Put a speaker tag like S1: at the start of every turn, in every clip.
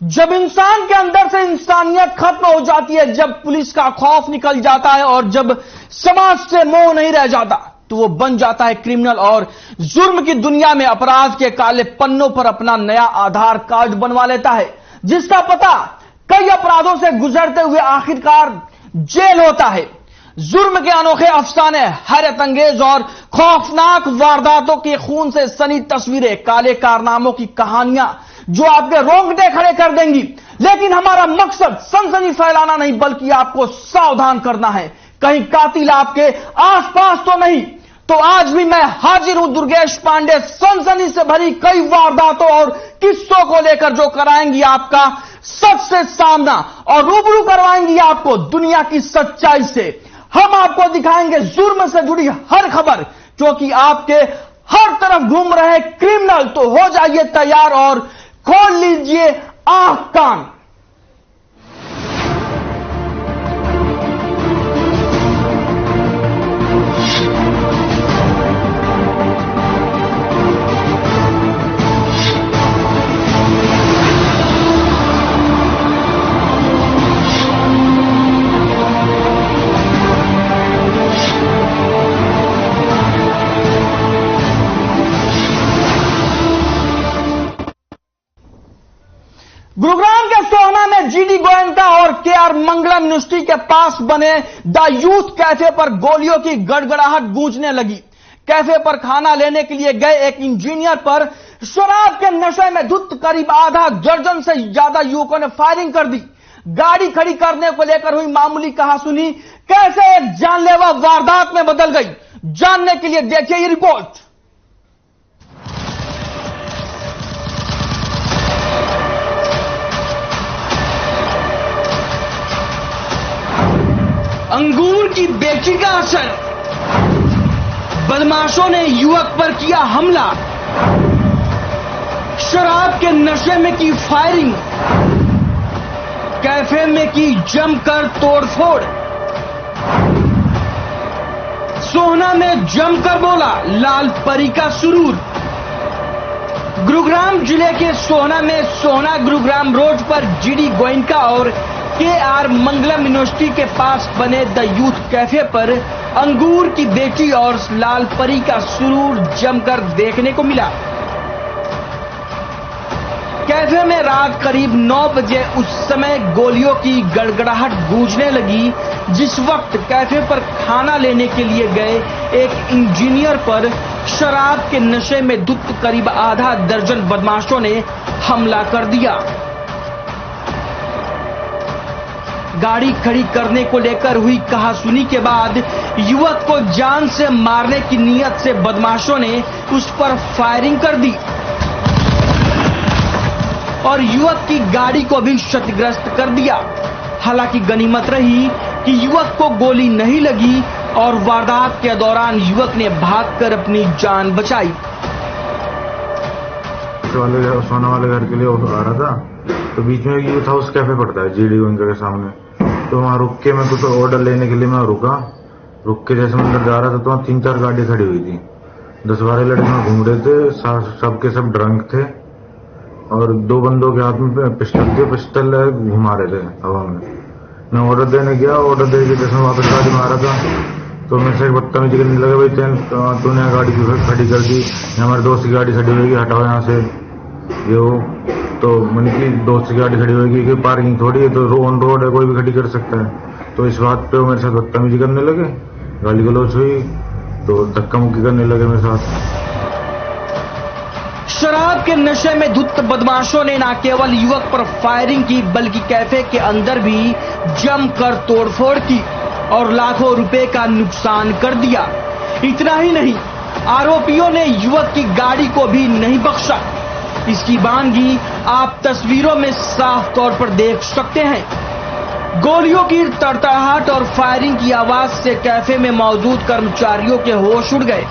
S1: जब इंसान के अंदर से इंसानियत खत्म हो जाती है, जब पुलिस का खौफ निकल जाता है और जब समाज से मोह नहीं रह जाता, तो वो बन जाता है क्रिमिनल और जुर्म की दुनिया में अपराध के काले पन्नों पर अपना नया आधार कार्ड बनवा लेता है, जिसका पता कई अपराधों से गुजरते हुए आखिरकार जेल होता है। जुर्म के अनोखे अफसाने, हैरत अंगेज और खौफनाक वारदातों के खून से सनी तस्वीरें, काले कारनामों की कहानियां जो आपके रोंगटे खड़े कर देंगी। लेकिन हमारा मकसद सनसनी फैलाना नहीं, बल्कि आपको सावधान करना है, कहीं कातिल आपके आसपास तो नहीं। तो आज भी मैं हाजिर हूं दुर्गेश पांडे, सनसनी से भरी कई वारदातों और किस्सों को लेकर, जो कराएंगी आपका सच से सामना और रूबरू करवाएंगी आपको दुनिया की सच्चाई से। हम आपको दिखाएंगे जुर्म से जुड़ी हर खबर, क्योंकि आपके हर तरफ घूम रहे क्रिमिनल। तो हो जाइए तैयार और खोल लीजिए आंख कान। गुरुग्राम के सोहना में जीडी गोयनका और केआर मंगलम यूनिवर्सिटी के पास बने द यूथ कैफे पर गोलियों की गड़गड़ाहट गूंजने लगी। कैफे पर खाना लेने के लिए गए एक इंजीनियर पर शराब के नशे में धुत करीब आधा दर्जन से ज्यादा युवकों ने फायरिंग कर दी। गाड़ी खड़ी करने को लेकर हुई मामूली कहासुनी कैसे एक जानलेवा वारदात में बदल गई, जानने के लिए देखिए ये रिपोर्ट। अंगूर की बेची का असर, बदमाशों ने युवक पर किया हमला, शराब के नशे में की फायरिंग, कैफे में की जमकर तोड़फोड़, सोहना में जमकर बोला लाल परी का सुरूर। गुरुग्राम जिले के सोहना में सोहना गुरुग्राम रोड पर जीडी गोयनका और केआर मंगलम यूनिवर्सिटी के पास बने द यूथ कैफे पर अंगूर की बेटी और लाल परी का सुरूर जमकर देखने को मिला। कैफे में रात करीब 9 बजे उस समय गोलियों की गड़गड़ाहट गूंजने लगी, जिस वक्त कैफे पर खाना लेने के लिए गए एक इंजीनियर पर शराब के नशे में धुत करीब आधा दर्जन बदमाशों ने हमला कर दिया। गाड़ी खड़ी करने को लेकर हुई कहासुनी के बाद युवक को जान से मारने की नीयत से बदमाशों ने उस पर फायरिंग कर दी और युवक की गाड़ी को भी क्षतिग्रस्त कर दिया। हालांकि गनीमत रही कि युवक को गोली नहीं लगी और वारदात के दौरान युवक ने भागकर अपनी जान बचाई।
S2: सोना वाले घर के लिए आ रहा था, तो बीच में यूथ हाउस कैफे पड़ता है जीडी गोयनका के सामने। तो वहां रुक के मैं कुछ ऑर्डर लेने के लिए मैं रुका। रुक के जैसे मैं अंदर जा रहा था तो वहां 3-4 गाड़ी खड़ी हुई थी। 10-12 लड़के घूम रहे थे, सबके सब ड्रंक थे और 2 बंदों के हाथ में पिस्टल थे, पिस्टल घुमा रहे थे हवा में। मैं ऑर्डर देने गया, ऑर्डर दे के जैसे वापस गाड़ी में आ रहा था तो मेरे से बदतमीजी करने लगा, भाई तूने गाड़ी खड़ी कर दी, हमारे दोस्त की गाड़ी खड़ी होगी, हटाओ यहाँ से। ये वो तो मैंने की दोस्त की गाड़ी खड़ी होगी कि पार्किंग थोड़ी है, तो ऑन रोड है, कोई भी खड़ी कर सकता है। तो इस बात पे वो मेरे साथ बदतमीजी करने लगे, गाली गलौज हुई, तो धक्का मुक्की करने लगे मेरे साथ।
S1: शराब के नशे में धुत बदमाशों ने न केवल युवक पर फायरिंग की, बल्कि कैफे के अंदर भी जमकर तोड़फोड़ की और लाखों रुपए का नुकसान कर दिया। इतना ही नहीं, आरोपियों ने युवक की गाड़ी को भी नहीं बख्शा। इसकी वानगी आप तस्वीरों में साफ तौर पर देख सकते हैं। गोलियों की तड़तड़ाहट और फायरिंग की आवाज से कैफे में मौजूद कर्मचारियों के होश उड़ गए।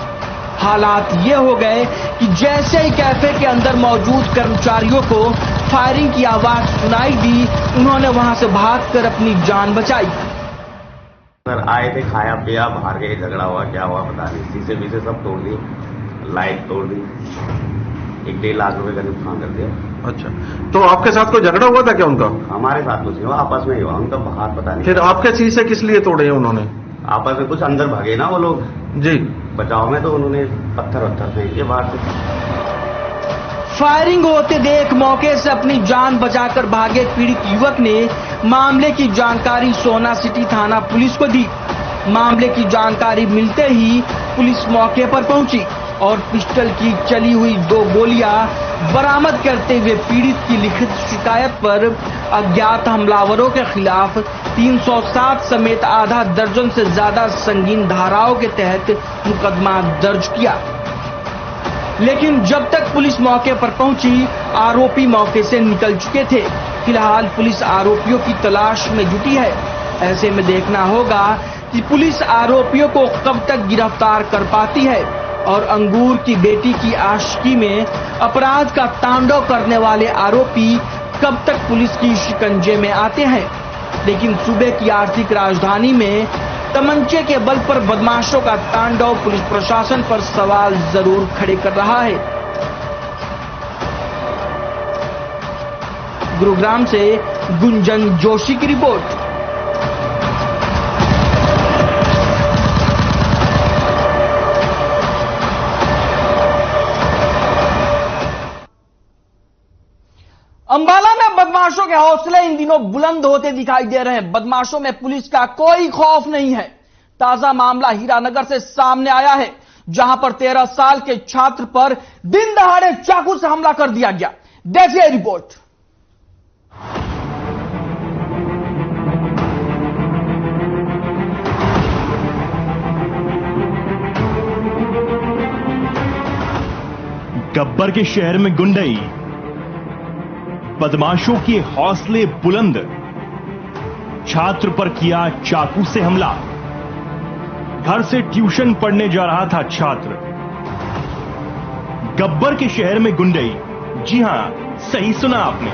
S1: हालात ये हो गए कि जैसे ही कैफे के अंदर मौजूद कर्मचारियों को फायरिंग की आवाज सुनाई दी, उन्होंने वहां से भागकर अपनी जान बचाई।
S3: सर आए थे, खाया पिया, बाहर गए, झगड़ा हुआ, क्या हुआ पता नहीं, शीशे बीसे सब तोड़ दी, लाइट तोड़ दी। 1.5 लाख रुपए का नुकसान कर दिया।
S4: अच्छा, तो आपके साथ कोई झगड़ा हुआ था क्या उनका?
S3: हमारे साथ कुछ नहीं हुआ, आपस में ही हुआ, उनका बाहर पता नहीं।
S4: फिर आपके शीशे किस लिए तोड़े हैं उन्होंने?
S3: आपस में कुछ अंदर भागे ना वो लोग
S4: जी,
S3: बचाव में, तो उन्होंने पत्थर फेंके बाहर से।
S1: फायरिंग होते देख मौके से अपनी जान बचाकर भागे पीड़ित युवक ने मामले की जानकारी सोना सिटी थाना पुलिस को दी। मामले की जानकारी मिलते ही पुलिस मौके पर पहुंची और पिस्टल की चली हुई 2 गोलियां बरामद करते हुए पीड़ित की लिखित शिकायत पर अज्ञात हमलावरों के खिलाफ 307 समेत आधा दर्जन से ज्यादा संगीन धाराओं के तहत मुकदमा दर्ज किया। लेकिन जब तक पुलिस मौके पर पहुंची आरोपी मौके से निकल चुके थे। फिलहाल पुलिस आरोपियों की तलाश में जुटी है। ऐसे में देखना होगा कि पुलिस आरोपियों को कब तक गिरफ्तार कर पाती है और अंगूर की बेटी की आशिकी में अपराध का तांडव करने वाले आरोपी कब तक पुलिस की शिकंजे में आते हैं। लेकिन सूबे की आर्थिक राजधानी में तमंचे के बल पर बदमाशों का तांडव पुलिस प्रशासन पर सवाल जरूर खड़े कर रहा है। गुरुग्राम से गुंजन जोशी की रिपोर्ट। अंबाला में बदमाशों के हौसले इन दिनों बुलंद होते दिखाई दे रहे हैं। बदमाशों में पुलिस का कोई खौफ नहीं है। ताजा मामला हीरानगर से सामने आया है, जहां पर 13 साल के छात्र पर दिन दहाड़े चाकू से हमला कर दिया गया। देखिए रिपोर्ट।
S5: गब्बर के शहर में गुंडई, बदमाशों के हौसले बुलंद, छात्र पर किया चाकू से हमला। घर से ट्यूशन पढ़ने जा रहा था छात्र। गब्बर के शहर में गुंडई। जी हां, सही सुना आपने।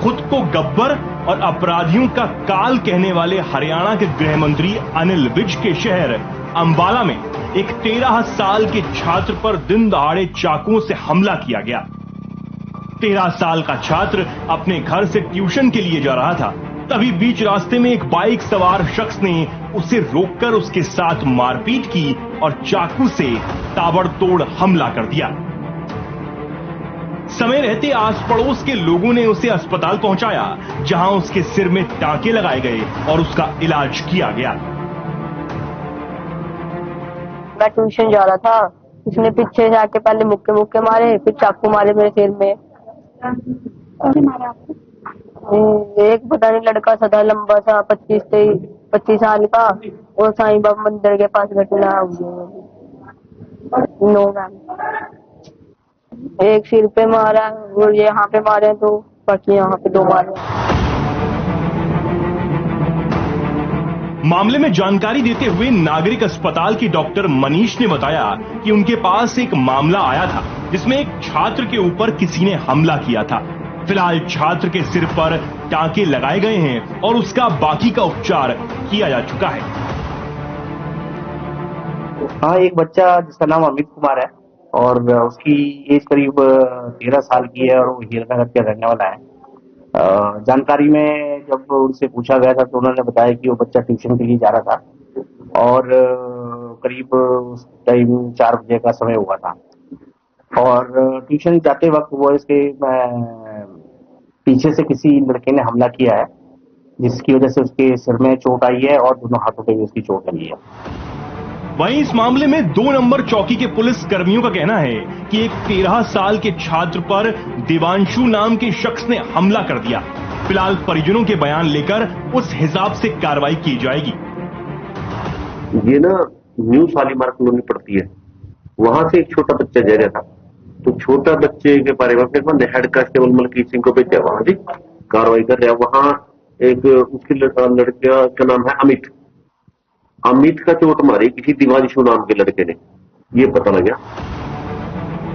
S5: खुद को गब्बर और अपराधियों का काल कहने वाले हरियाणा के गृह मंत्री अनिल विज के शहर अंबाला में एक 13 साल के छात्र पर दिन दहाड़े चाकुओं से हमला किया गया। 13 साल का छात्र अपने घर से ट्यूशन के लिए जा रहा था। तभी बीच रास्ते में एक बाइक सवार शख्स ने उसे रोककर उसके साथ मारपीट की और चाकू से ताबड़तोड़ हमला कर दिया। समय रहते आस पड़ोस के लोगों ने उसे अस्पताल पहुंचाया, जहां उसके सिर में टांके लगाए गए और उसका इलाज किया गया।
S6: मैं ट्यूशन जा रहा था, उसने पीछे से आके पहले मुक्के मारे, फिर चाकू मारे मेरे सिर में।
S7: और मारा आपको?
S6: एक पता नहीं लड़का सदा लंबा सा 25 साल का, और साईं बाबा मंदिर के पास घटना हुई। नो मैम, एक सिर पे मारा और यहाँ पे मारे, तो बाकी यहाँ पे 2 मारे।
S5: मामले में जानकारी देते हुए नागरिक अस्पताल की डॉक्टर मनीष ने बताया कि उनके पास एक मामला आया था, जिसमें एक छात्र के ऊपर किसी ने हमला किया था। फिलहाल छात्र के सिर पर टांके लगाए गए हैं और उसका बाकी का उपचार किया जा चुका है।
S8: हाँ, एक बच्चा जिसका नाम अमित कुमार है और उसकी एज करीब 13 साल की है और वो हीरानगर के रहने वाला है। जानकारी में जब उनसे पूछा गया था तो उन्होंने बताया कि वो बच्चा ट्यूशन के लिए जा रहा था और करीब उस टाइम 4 बजे का समय हुआ था और ट्यूशन जाते वक्त वो इसके पीछे से किसी लड़के ने हमला किया है, जिसकी वजह से उसके सिर में चोट आई है और दोनों हाथों पे भी उसकी चोट लगी है।
S5: वहीं इस मामले में 2 नंबर चौकी के पुलिस कर्मियों का कहना है कि एक 13 साल के छात्र पर देवांशु नाम के शख्स ने हमला कर दिया। फिलहाल परिजनों के बयान लेकर उस हिसाब से कार्रवाई की जाएगी।
S9: ये ना न्यू शालीमार कॉलोनी पड़ती है, वहां से एक छोटा बच्चा जा रहा था, तो छोटा बच्चे के बारे में फिर हेड कांस्टेबल मलकीत सिंह को भेजा, वहां जी कार्रवाई कर रहा है। वहां एक उसकी लड़का का नाम है अमित का चोट मारी किसी दिवांशु नाम के लड़के ने, ये पता लगा।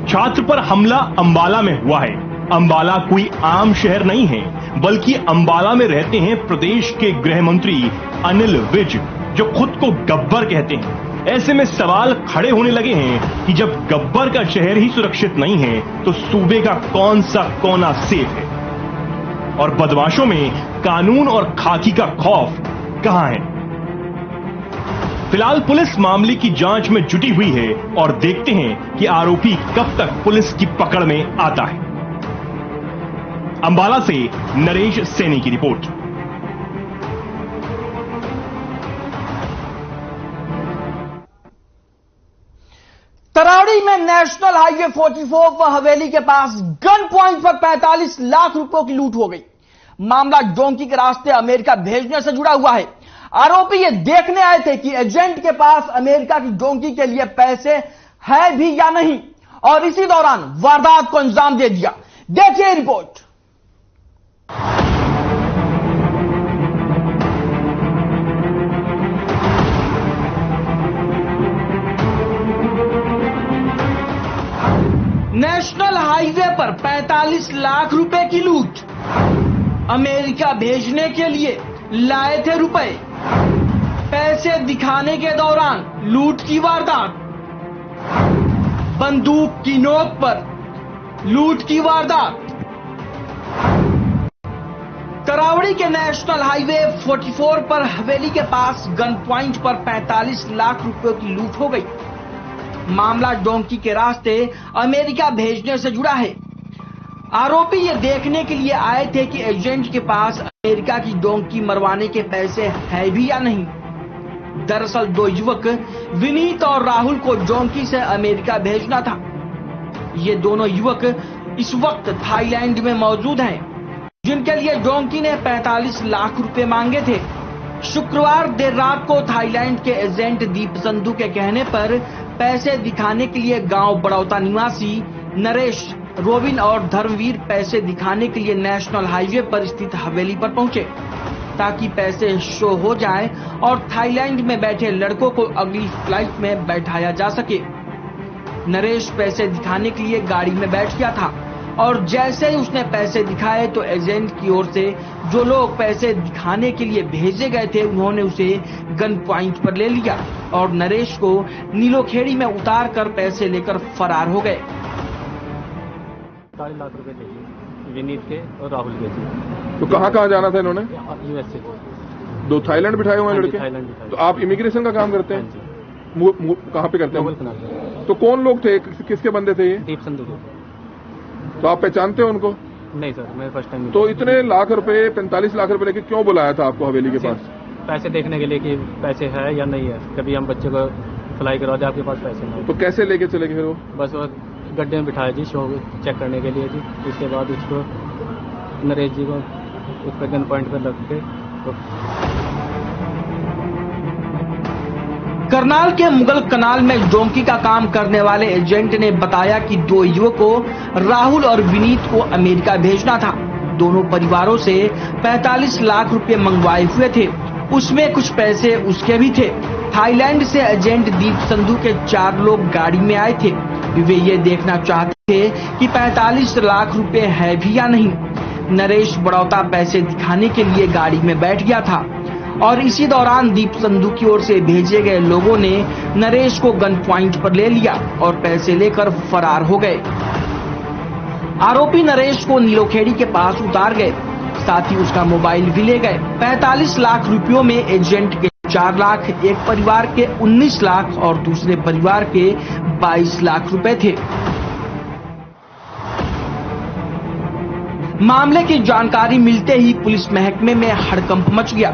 S5: छात्र पर हमला अंबाला में हुआ है। अंबाला कोई आम शहर नहीं है, बल्कि अंबाला में रहते हैं प्रदेश के गृह मंत्री अनिल विज, जो खुद को गब्बर कहते हैं। ऐसे में सवाल खड़े होने लगे हैं कि जब गब्बर का शहर ही सुरक्षित नहीं है तो सूबे का कौन सा कोना सेफ है और बदमाशों में कानून और खाकी का खौफ कहां है। फिलहाल पुलिस मामले की जांच में जुटी हुई है और देखते हैं कि आरोपी कब तक पुलिस की पकड़ में आता है। अंबाला से नरेश सैनी की रिपोर्ट।
S1: तरावड़ी में नेशनल हाईवे 44 पर हवेली के पास गन पॉइंट पर 45 लाख रुपयों की लूट हो गई। मामला डोंकी के रास्ते अमेरिका भेजने से जुड़ा हुआ है। आरोपी ये देखने आए थे कि एजेंट के पास अमेरिका की डोंकी के लिए पैसे है भी या नहीं, और इसी दौरान वारदात को अंजाम दे दिया। देखिए रिपोर्ट। नेशनल हाईवे पर 45 लाख रुपए की लूट। अमेरिका भेजने के लिए लाए थे रुपए, पैसे दिखाने के दौरान लूट की वारदात। बंदूक की नोक पर लूट की वारदात। तरावड़ी के नेशनल हाईवे 44 पर हवेली के पास गन पॉइंट पर 45 लाख रुपयों की लूट हो गई। मामला डोंकी के रास्ते अमेरिका भेजने से जुड़ा है। आरोपी ये देखने के लिए आए थे कि एजेंट के पास अमेरिका की डोंकी मरवाने के पैसे है भी या नहीं। दरअसल दो युवक विनीत और राहुल को डोंकी से अमेरिका भेजना था। ये दोनों युवक इस वक्त थाईलैंड में मौजूद हैं, जिनके लिए डोंकी ने 45 लाख रुपए मांगे थे। शुक्रवार देर रात को थाईलैंड के एजेंट दीप संधू के कहने पर पैसे दिखाने के लिए गांव बड़ौता निवासी नरेश, रोबिन और धर्मवीर पैसे दिखाने के लिए नेशनल हाईवे पर स्थित हवेली पर पहुंचे ताकि पैसे शो हो जाए और थाईलैंड में बैठे लड़कों को अगली फ्लाइट में बैठाया जा सके। नरेश पैसे दिखाने के लिए गाड़ी में बैठ गया था और जैसे ही उसने पैसे दिखाए तो एजेंट की ओर से जो लोग पैसे दिखाने के लिए भेजे गए थे उन्होंने उसे गन पॉइंट पर ले लिया और नरेश को नीलोखेड़ी में उतार कर पैसे लेकर फरार हो गए।
S10: 4 लाख रुपए चाहिए विनीत के और राहुल के।
S11: तो कहाँ जाना था इन्होंने?
S10: यूएसए।
S11: 2 थाईलैंड बिठाए हुए हैं लड़के?
S10: थाईलैंड बिठाए।
S11: तो आप इमिग्रेशन का काम करते हैं? कहाँ पे करते हैं? तो कौन लोग थे, किसके बंदे थे ये?
S10: दीप संधू के।
S11: तो आप पहचानते हो उनको?
S10: नहीं सर, मैं फर्स्ट टाइम।
S11: तो इतने लाख रुपए 45 लाख रुपए लेके क्यों बुलाया था आपको हवेली के पास?
S10: पैसे देखने के लिए कि पैसे है या नहीं है। कभी हम बच्चे को फ्लाई करवा दे, आपके पास पैसे नहीं।
S11: तो कैसे लेके चले गए वो?
S10: बस वो गड्ढे में बिठाया जी, शो चेक करने के लिए जी। उसके बाद उसको नरेश जी को उस पर गन पॉइंट पर रख के
S1: करनाल के मुगल कनाल में डोंकी का काम करने वाले एजेंट ने बताया कि 2 युवकों राहुल और विनीत को अमेरिका भेजना था। दोनों परिवारों से 45 लाख रुपए मंगवाए हुए थे, उसमें कुछ पैसे उसके भी थे। थाईलैंड से एजेंट दीप संधू के 4 लोग गाड़ी में आए थे। वे ये देखना चाहते थे कि 45 लाख रुपए है भी या नहीं। नरेश बड़ौता पैसे दिखाने के लिए गाड़ी में बैठ गया था और इसी दौरान दीप संधू की ओर से भेजे गए लोगों ने नरेश को गन पॉइंट पर ले लिया और पैसे लेकर फरार हो गए। आरोपी नरेश को नीलोखेड़ी के पास उतार गए, साथ ही उसका मोबाइल भी ले गए। 45 लाख रुपयों में एजेंट के 4 लाख, एक परिवार के 19 लाख और दूसरे परिवार के 22 लाख रुपए थे। मामले की जानकारी मिलते ही पुलिस महकमे में हड़कंप मच गया।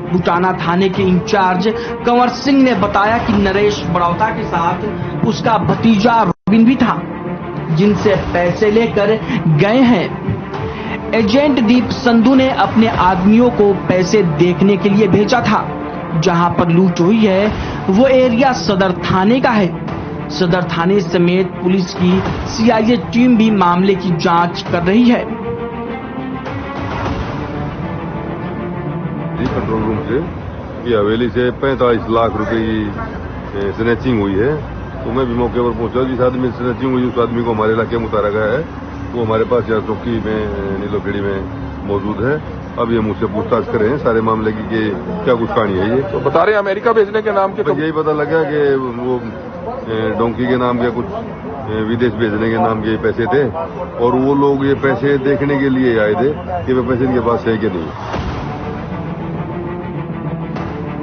S1: बुटाना थाने के इंचार्ज कंवर सिंह ने बताया कि नरेश बड़ौता के साथ उसका भतीजा रोबिन भी था, जिनसे पैसे लेकर गए हैं। एजेंट दीप संधू ने अपने आदमियों को पैसे देखने के लिए भेजा था। जहां पर लूट हुई है वो एरिया सदर थाने का है। सदर थाने समेत पुलिस की सीआईए टीम भी मामले की जांच कर रही है।
S12: कंट्रोल रूम से कि हवेली से 45 लाख रुपए की स्नैचिंग हुई है। तो मैं भी मौके पर पहुंचा। जिस आदमी स्नैचिंग हुई उस आदमी को हमारे इलाके में उतारा गया है। वो हमारे पास यहाँ चौकी में नीलोखेड़ी में मौजूद है। अब ये मुझसे पूछताछ कर रहे हैं सारे मामले की कि क्या कुछ कहानी है ये।
S11: तो बता रहे हैं अमेरिका भेजने के नाम के,
S12: तो यही पता लगा कि वो डोंकी के नाम के कुछ विदेश भेजने के नाम के पैसे थे और वो लोग ये पैसे देखने के लिए आए थे कि वे पैसे इनके पास है कि नहीं।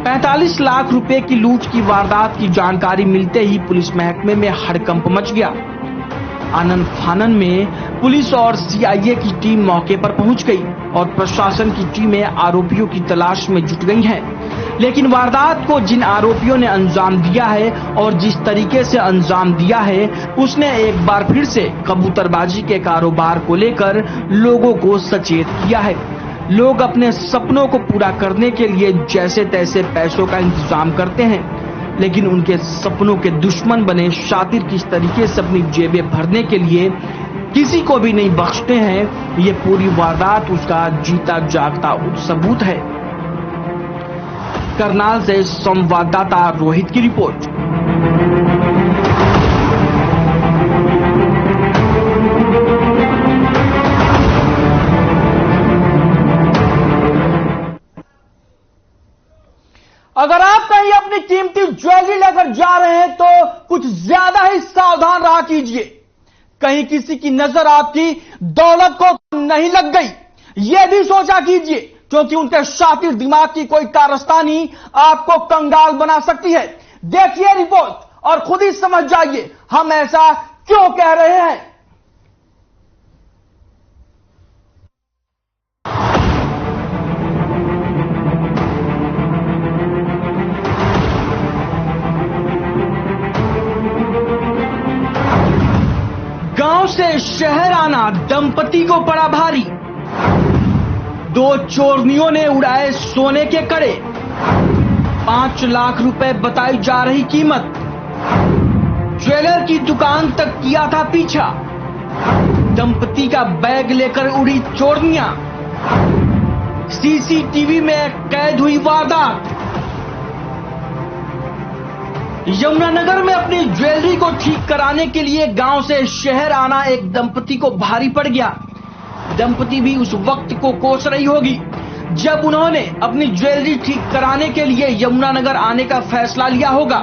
S1: 45 लाख रुपए की लूट की वारदात की जानकारी मिलते ही पुलिस महकमे में हड़कंप मच गया। आनन फानन में पुलिस और सीआईए की टीम मौके पर पहुंच गई और प्रशासन की टीमें आरोपियों की तलाश में जुट गई हैं। लेकिन वारदात को जिन आरोपियों ने अंजाम दिया है और जिस तरीके से अंजाम दिया है, उसने एक बार फिर से कबूतरबाजी के कारोबार को लेकर लोगों को सचेत किया है। लोग अपने सपनों को पूरा करने के लिए जैसे तैसे पैसों का इंतजाम करते हैं, लेकिन उनके सपनों के दुश्मन बने शातिर किस तरीके से अपनी जेबें भरने के लिए किसी को भी नहीं बख्शते हैं, ये पूरी वारदात उसका जीता जागता सबूत है। करनाल से संवाददाता रोहित की रिपोर्ट। अगर आप कहीं अपनी कीमती ज्वेलरी लेकर जा रहे हैं तो कुछ ज्यादा ही सावधान रहा कीजिए। कहीं किसी की नजर आपकी दौलत को नहीं लग गई, यह भी सोचा कीजिए, क्योंकि उनके शातिर दिमाग की कोई कारस्तानी आपको कंगाल बना सकती है। देखिए रिपोर्ट और खुद ही समझ जाइए हम ऐसा क्यों कह रहे हैं। गांव से शहर आना दंपति को पड़ा भारी। 2 चोरनियों ने उड़ाए सोने के कड़े। 5 लाख रुपए बताई जा रही कीमत। ज्वेलर की दुकान तक किया था पीछा। दंपति का बैग लेकर उड़ी चोरनियां। सीसीटीवी में कैद हुई वारदात। यमुनानगर में अपनी ज्वेलरी को ठीक कराने के लिए गांव से शहर आना एक दंपति को भारी पड़ गया। दंपति भी उस वक्त को कोस रही होगी जब उन्होंने अपनी ज्वेलरी ठीक कराने के लिए यमुनानगर आने का फैसला लिया होगा।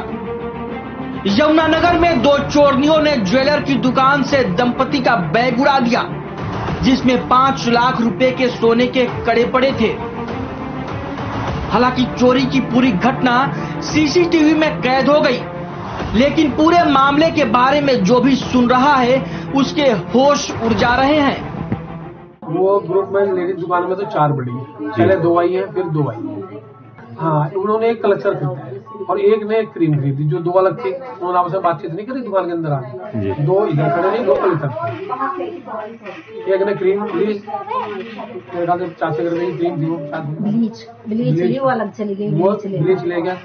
S1: यमुनानगर में 2 चोरनियों ने ज्वेलर की दुकान से दंपति का बैग उड़ा दिया, जिसमें 5 लाख रुपए के सोने के कड़े पड़े थे। हालांकि चोरी की पूरी घटना सीसीटीवी में कैद हो गई, लेकिन पूरे मामले के बारे में जो भी सुन रहा है उसके होश उड़ जा रहे हैं।
S13: वो ग्रुप में लेडीज दुकान में तो 4 बड़ी है, पहले 2 आई है फिर 2 आई है। हाँ, उन्होंने एक कलेक्टर खरीदा है और एक ने एक क्रीम खरीदी, जो 2 अलग थी। उन्होंने आपस में बातचीत नहीं करी दुकान के अंदर आके। 2 इधर खड़े नहीं, 2 कलेक्टर। एक ने क्रीम ली, चाचे कर गई क्रीम थी, वो ब्लीच वो अलग चली गई, वो ब्लीच ले गया।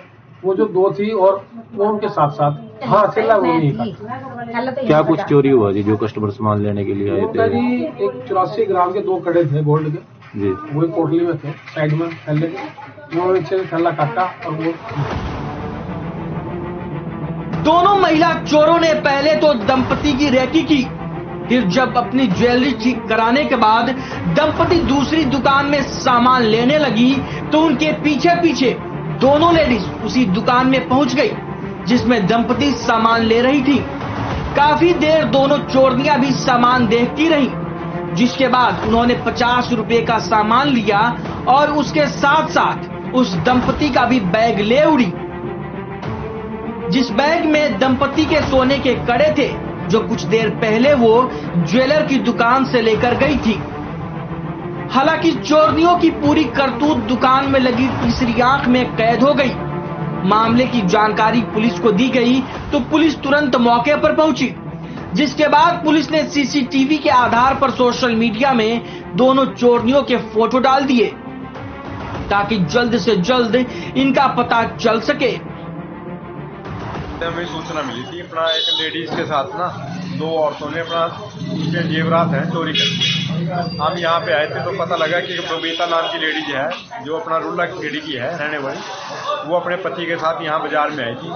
S13: वो जो 2 थी और वो उनके साथ साथ। हाँ, चला वो नहीं।
S14: क्या कुछ चोरी हुआ जी जो कस्टमर सामान लेने के लिए आए थे?
S13: जी एक 84 ग्राम के 2 कड़े थे गोल्ड के
S14: जी,
S13: वो एक पोटली में थे, साइड में थैले के। वो नीचे थैला काटा और वो।
S1: दोनों महिला चोरों ने पहले तो दंपति की रेकी की, फिर जब अपनी ज्वेलरी ठीक कराने के बाद दंपति दूसरी दुकान में सामान लेने लगी तो उनके पीछे पीछे दोनों लेडीज उसी दुकान में पहुंच गई जिसमें दंपति सामान ले रही थी। काफी देर दोनों चोरनियां भी सामान देखती रही, जिसके बाद उन्होंने 50 रुपए का सामान लिया और उसके साथ साथ उस दंपति का भी बैग ले उड़ी, जिस बैग में दंपति के सोने के कड़े थे जो कुछ देर पहले वो ज्वेलर की दुकान से लेकर गई थी। हालांकि चोरनियों की पूरी करतूत दुकान में लगी तीसरी आंख में कैद हो गई। मामले की जानकारी पुलिस को दी गई तो पुलिस तुरंत मौके पर पहुंची, जिसके बाद पुलिस ने सीसीटीवी के आधार पर सोशल मीडिया में दोनों चोरनियों के फोटो डाल दिए ताकि जल्द से जल्द इनका पता चल सके।
S15: हमें सूचना मिली थी अपना एक लेडीज के साथ ना 2 औरतों ने अपना उसके जेवरात हैं चोरी कर दी। हम यहाँ पे आए थे तो पता लगा कि बबीता नाम की लेडीज है जो अपना रुल्ला खेड़ी की है रहने वाली, वो अपने पति के साथ यहाँ बाजार में आई थी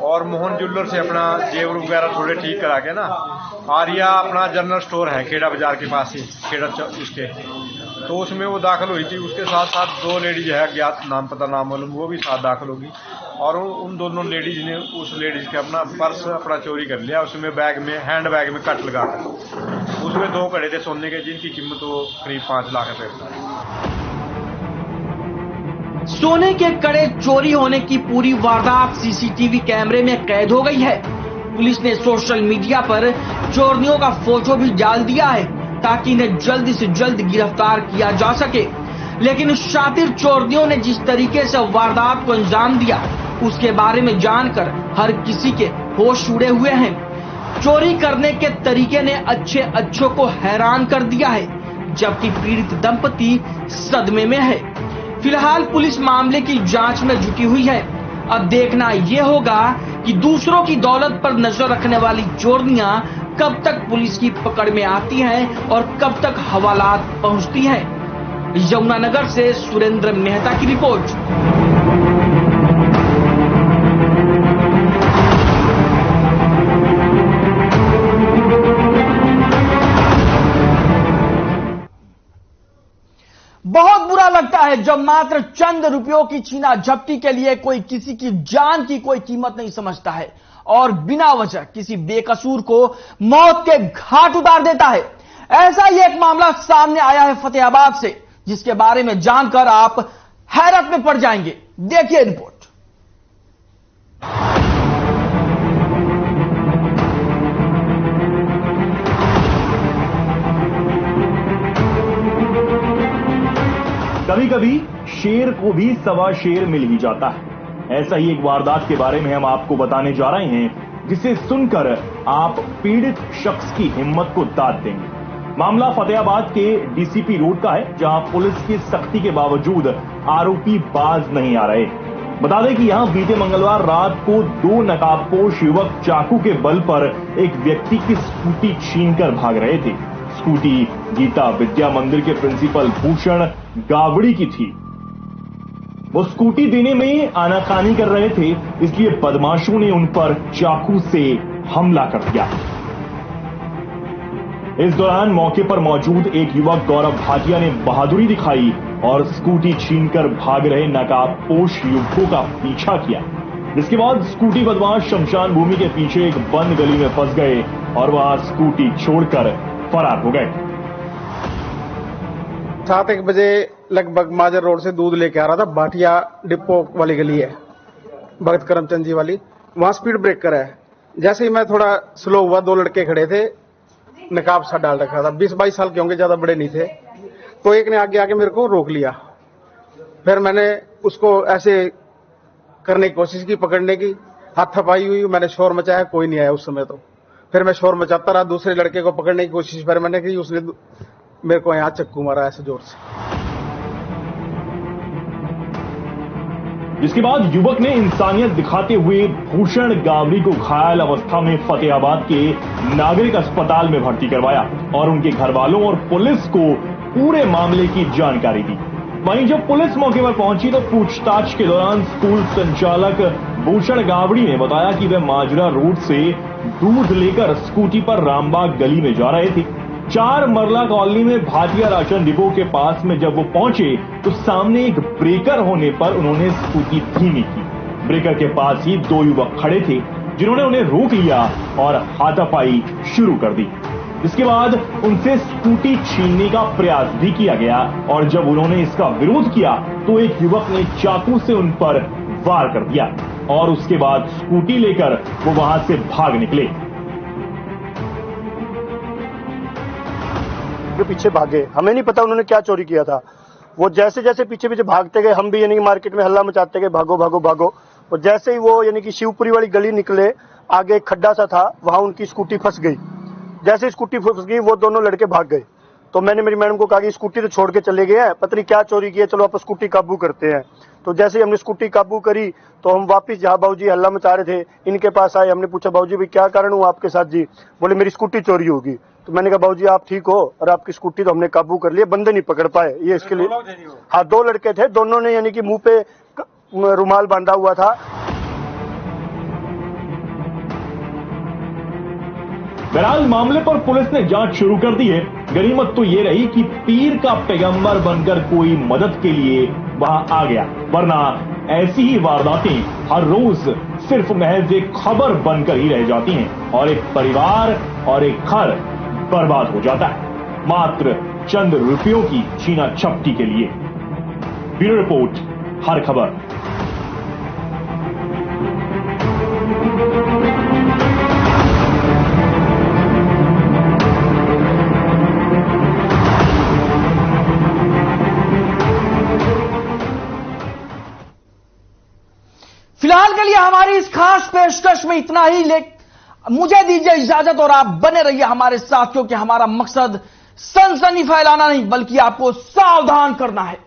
S15: और मोहन ज्वेलर से अपना जेवर वगैरह थोड़े ठीक करा के ना आर्या अपना जनरल स्टोर है खेड़ा बाजार के पास ही, खेड़ा उसके तो उसमें वो दाखिल हुई थी। उसके साथ साथ 2 लेडीज है अज्ञात नाम पता नाम मालूम, वो भी साथ दाखिल होगी। और उन दोनों लेडीज ने उस लेडीज के अपना पर्स अपना चोरी कर लिया। उसमें बैग में हैंड बैग में कट लगा कर उसमें 2 कड़े थे सोने के, जिनकी कीमत वो करीब 5 लाख रुपए था।
S1: सोने के कड़े चोरी होने की पूरी वारदात सीसीटीवी कैमरे में कैद हो गई है। पुलिस ने सोशल मीडिया पर चोरनियों का फोटो भी डाल दिया है ताकि इन्हें जल्द से जल्द गिरफ्तार किया जा सके। लेकिन शातिर चोरनियों ने जिस तरीके से वारदात को अंजाम दिया उसके बारे में जानकर हर किसी के होश उड़े हुए हैं। चोरी करने के तरीके ने अच्छों को हैरान कर दिया है, जबकि पीड़ित दंपति सदमे में है। फिलहाल पुलिस मामले की जांच में जुटी हुई है। अब देखना यह होगा कि दूसरों की दौलत पर नजर रखने वाली चोरनियां कब तक पुलिस की पकड़ में आती हैं और कब तक हवालात पहुंचती हैं। यमुनानगर से सुरेंद्र मेहता की रिपोर्ट। बहुत बुरा लगता है जब मात्र चंद रुपयों की छीना झपटी के लिए कोई किसी की जान की कोई कीमत नहीं समझता है और बिना वजह किसी बेकसूर को मौत के घाट उतार देता है। ऐसा ही एक मामला सामने आया है फतेहाबाद से, जिसके बारे में जानकर आप हैरत में पड़ जाएंगे। देखिए रिपोर्ट।
S5: कभी कभी शेर को भी सवा शेर मिल ही जाता है। ऐसा ही एक वारदात के बारे में हम आपको बताने जा रहे हैं, जिसे सुनकर आप पीड़ित शख्स की हिम्मत को दाद देंगे। मामला फतेहाबाद के डीसीपी रोड का है, जहां पुलिस की सख्ती के बावजूद आरोपी बाज नहीं आ रहे। बता दें कि यहां बीते मंगलवार रात को 2 नकाबपोश युवक चाकू के बल पर एक व्यक्ति की स्कूटी छीनकर भाग रहे थे। स्कूटी गीता विद्या मंदिर के प्रिंसिपल भूषण गावड़ी की थी। वो स्कूटी देने में आनाकानी कर रहे थे, इसलिए बदमाशों ने उन पर चाकू से हमला कर दिया। इस दौरान मौके पर मौजूद एक युवक गौरव भाटिया ने बहादुरी दिखाई और स्कूटी छीनकर भाग रहे नकाबपोश युवकों का पीछा किया, जिसके बाद स्कूटी बदमाश शमशान भूमि के पीछे एक बंद गली में फंस गए और वहां स्कूटी छोड़कर फरार हो गए।
S16: 7-1 बजे लगभग माजर रोड से दूध लेके आ रहा था। भाटिया डिपो वाली गली है, भगत करमचंद जी वाली, वहां स्पीड ब्रेकर है। जैसे ही मैं थोड़ा स्लो हुआ, 2 लड़के खड़े थे, नकाब सा डाल रखा था, 20-22 साल के होंगे, ज्यादा बड़े नहीं थे। तो एक ने आगे आके मेरे को रोक लिया। फिर मैंने उसको ऐसे करने की कोशिश की, पकड़ने की, हाथापाई हुई, मैंने शोर मचाया, कोई नहीं आया उस समय। तो फिर मैं शोर मचाता रहा, दूसरे लड़के को पकड़ने की कोशिश फिर मैंने की, उसने मेरे को यहां चक्कू मारा ऐसे जोर से।
S5: जिसके बाद युवक ने इंसानियत दिखाते हुए भूषण गावड़ी को घायल अवस्था में फतेहाबाद के नागरिक अस्पताल में भर्ती करवाया और उनके घर वालों और पुलिस को पूरे मामले की जानकारी दी। वहीं जब पुलिस मौके पर पहुंची तो पूछताछ के दौरान स्कूल संचालक भूषण गावड़ी ने बताया कि वे माजरा रोड से दूध लेकर स्कूटी पर रामबाग गली में जा रहे थे। 4 मरला कॉलोनी में भाटिया राशन डिपो के पास में जब वो पहुंचे तो सामने एक ब्रेकर होने पर उन्होंने स्कूटी धीमी की। ब्रेकर के पास ही 2 युवक खड़े थे, जिन्होंने उन्हें रोक लिया और हाथापाई शुरू कर दी। इसके बाद उनसे स्कूटी छीनने का प्रयास भी किया गया और जब उन्होंने इसका विरोध किया तो एक युवक ने चाकू से उन पर वार कर दिया और उसके बाद स्कूटी लेकर वो वहां से भाग निकले।
S17: पीछे भागे, हमें नहीं पता उन्होंने क्या चोरी किया था। वो जैसे जैसे पीछे पीछे भागते गए, हम भी यानी कि मार्केट में हल्ला मचाते गए, भागो भागो भागो। और जैसे ही वो यानी कि शिवपुरी वाली गली निकले, आगे एक खड्डा सा था, वहां उनकी स्कूटी फंस गई। जैसे स्कूटी फंस गई, वो दोनों लड़के भाग गए। तो मैंने मेरी मैडम को कहा कि स्कूटी तो छोड़ के चले गए हैं, पता नहीं क्या चोरी की है, चलो आप स्कूटी काबू करते हैं। तो जैसे ही हमने स्कूटी काबू करी तो हम वापस जहाँ बाबूजी हल्ला मचा रहे थे, इनके पास आए। हमने पूछा, बाबूजी भाई क्या कारण हुआ आपके साथ जी? बोले मेरी स्कूटी चोरी होगी। तो मैंने कहा बाबूजी आप ठीक हो? और आपकी स्कूटी तो हमने काबू कर लिया, बंदे नहीं पकड़ पाए। ये इसके लिए हाँ 2 लड़के थे, दोनों ने यानी कि मुंह पे रुमाल बांधा हुआ था।
S5: बहरहाल मामले पर पुलिस ने जांच शुरू कर दी है। गनीमत तो ये रही कि पीर का पैगंबर बनकर कोई मदद के लिए वहां आ गया, वरना ऐसी ही वारदातें हर रोज सिर्फ महज एक खबर बनकर ही रह जाती हैं और एक परिवार और एक घर बर्बाद हो जाता है मात्र चंद रुपयों की छीना झपटी के लिए। ब्यूरो रिपोर्ट, हर खबर।
S1: फिलहाल के लिए हमारी इस खास पेशकश में इतना ही। मुझे दीजिए इजाजत और आप बने रहिए हमारे साथ, क्योंकि हमारा मकसद सनसनी फैलाना नहीं बल्कि आपको सावधान करना है।